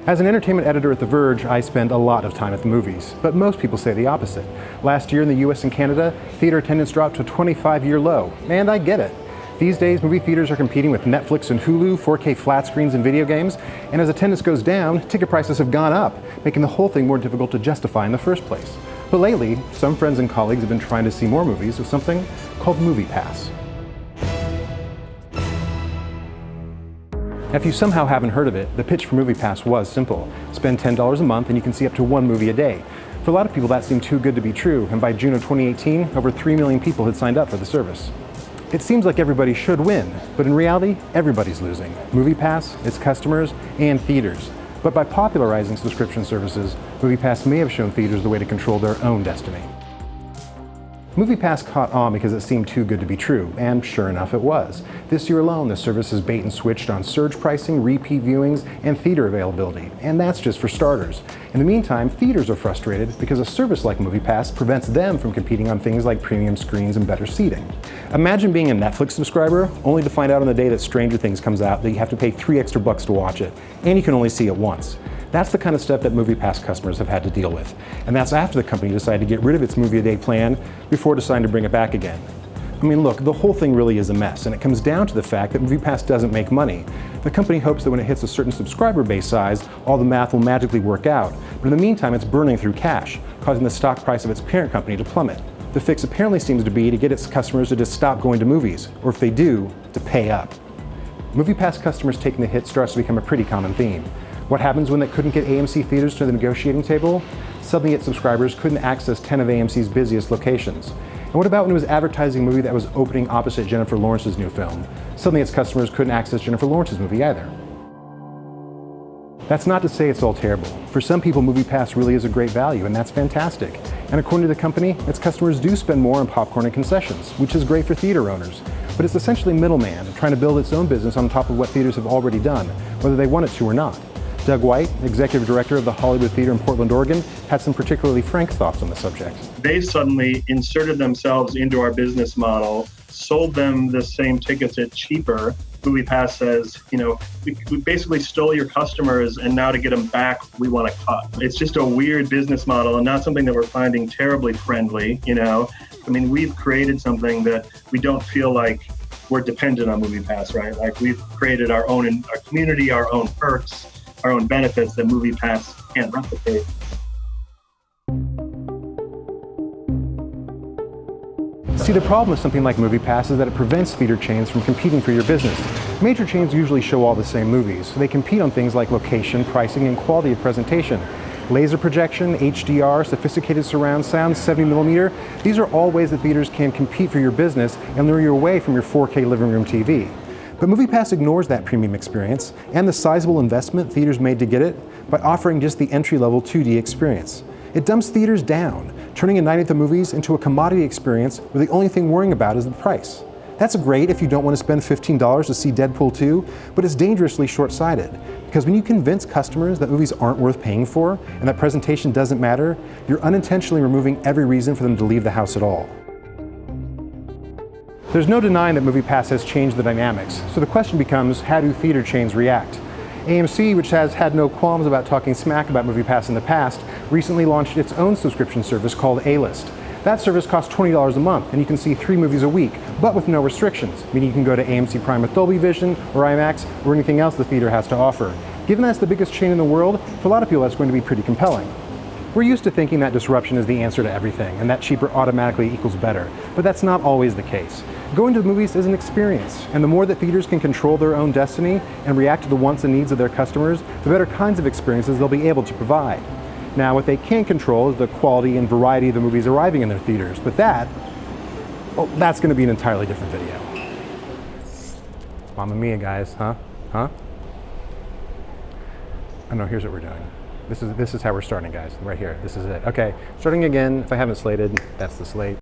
As an entertainment editor at The Verge, I spend a lot of time at the movies, but most people say the opposite. Last year in the US and Canada, theater attendance dropped to a 25-year low, and I get it. These days, movie theaters are competing with Netflix and Hulu, 4K flat screens, and video games, and as attendance goes down, ticket prices have gone up, making the whole thing more difficult to justify in the first place. But lately, some friends and colleagues have been trying to see more movies with something called MoviePass. If you somehow haven't heard of it, the pitch for MoviePass was simple. Spend $10 a month and you can see up to one movie a day. For a lot of people that seemed too good to be true, and by June of 2018, over 3 million people had signed up for the service. It seems like everybody should win, but in reality, everybody's losing. MoviePass, its customers, and theaters. But by popularizing subscription services, MoviePass may have shown theaters the way to control their own destiny. MoviePass caught on because it seemed too good to be true, and sure enough it was. This year alone, the service has bait and switched on surge pricing, repeat viewings, and theater availability, and that's just for starters. In the meantime, theaters are frustrated because a service like MoviePass prevents them from competing on things like premium screens and better seating. Imagine being a Netflix subscriber, only to find out on the day that Stranger Things comes out that you have to pay $3 extra to watch it, and you can only see it once. That's the kind of stuff that MoviePass customers have had to deal with. And that's after the company decided to get rid of its movie-a-day plan before deciding to bring it back again. I mean, look, the whole thing really is a mess, and it comes down to the fact that MoviePass doesn't make money. The company hopes that when it hits a certain subscriber base size, all the math will magically work out. But in the meantime, it's burning through cash, causing the stock price of its parent company to plummet. The fix apparently seems to be to get its customers to just stop going to movies, or if they do, to pay up. MoviePass customers taking the hit starts to become a pretty common theme. What happens when they couldn't get AMC theaters to the negotiating table? Suddenly its subscribers couldn't access 10 of AMC's busiest locations. And what about when it was advertising a movie that was opening opposite Jennifer Lawrence's new film? Suddenly its customers couldn't access Jennifer Lawrence's movie either. That's not to say it's all terrible. For some people, MoviePass really is a great value, and that's fantastic. And according to the company, its customers do spend more on popcorn and concessions, which is great for theater owners. But it's essentially middleman, trying to build its own business on top of what theaters have already done, whether they want it to or not. Doug White, executive director of the Hollywood Theater in Portland, Oregon, had some particularly frank thoughts on the subject. They suddenly inserted themselves into our business model, sold them the same tickets at cheaper. MoviePass says, we basically stole your customers, and now to get them back, we want to cut. It's just a weird business model and not something that we're finding terribly friendly. We've created something that we don't feel like we're dependent on MoviePass, right? Like we've created our community, our own perks, our own benefits that MoviePass can't replicate. See, the problem with something like MoviePass is that it prevents theater chains from competing for your business. Major chains usually show all the same movies, so they compete on things like location, pricing, and quality of presentation. Laser projection, HDR, sophisticated surround sound, 70mm, these are all ways that theaters can compete for your business and lure you away from your 4K living room TV. But MoviePass ignores that premium experience and the sizable investment theaters made to get it by offering just the entry-level 2D experience. It dumps theaters down, turning a night at the movies into a commodity experience where the only thing worrying about is the price. That's great if you don't want to spend $15 to see Deadpool 2, but it's dangerously short-sighted. Because when you convince customers that movies aren't worth paying for and that presentation doesn't matter, you're unintentionally removing every reason for them to leave the house at all. There's no denying that MoviePass has changed the dynamics, so the question becomes, how do theater chains react? AMC, which has had no qualms about talking smack about MoviePass in the past, recently launched its own subscription service called A-List. That service costs $20 a month, and you can see 3 movies a week, but with no restrictions, meaning you can go to AMC Prime with Dolby Vision, or IMAX, or anything else the theater has to offer. Given that's the biggest chain in the world, for a lot of people that's going to be pretty compelling. We're used to thinking that disruption is the answer to everything, and that cheaper automatically equals better, but that's not always the case. Going to the movies is an experience, and the more that theaters can control their own destiny and react to the wants and needs of their customers, the better kinds of experiences they'll be able to provide. Now, what they can control is the quality and variety of the movies arriving in their theaters, but that's going to be an entirely different video. Mamma mia, guys, huh? Oh no, here's what we're doing. This is how we're starting, guys, right here. This is it. Okay, starting again. If I haven't slated, that's the slate.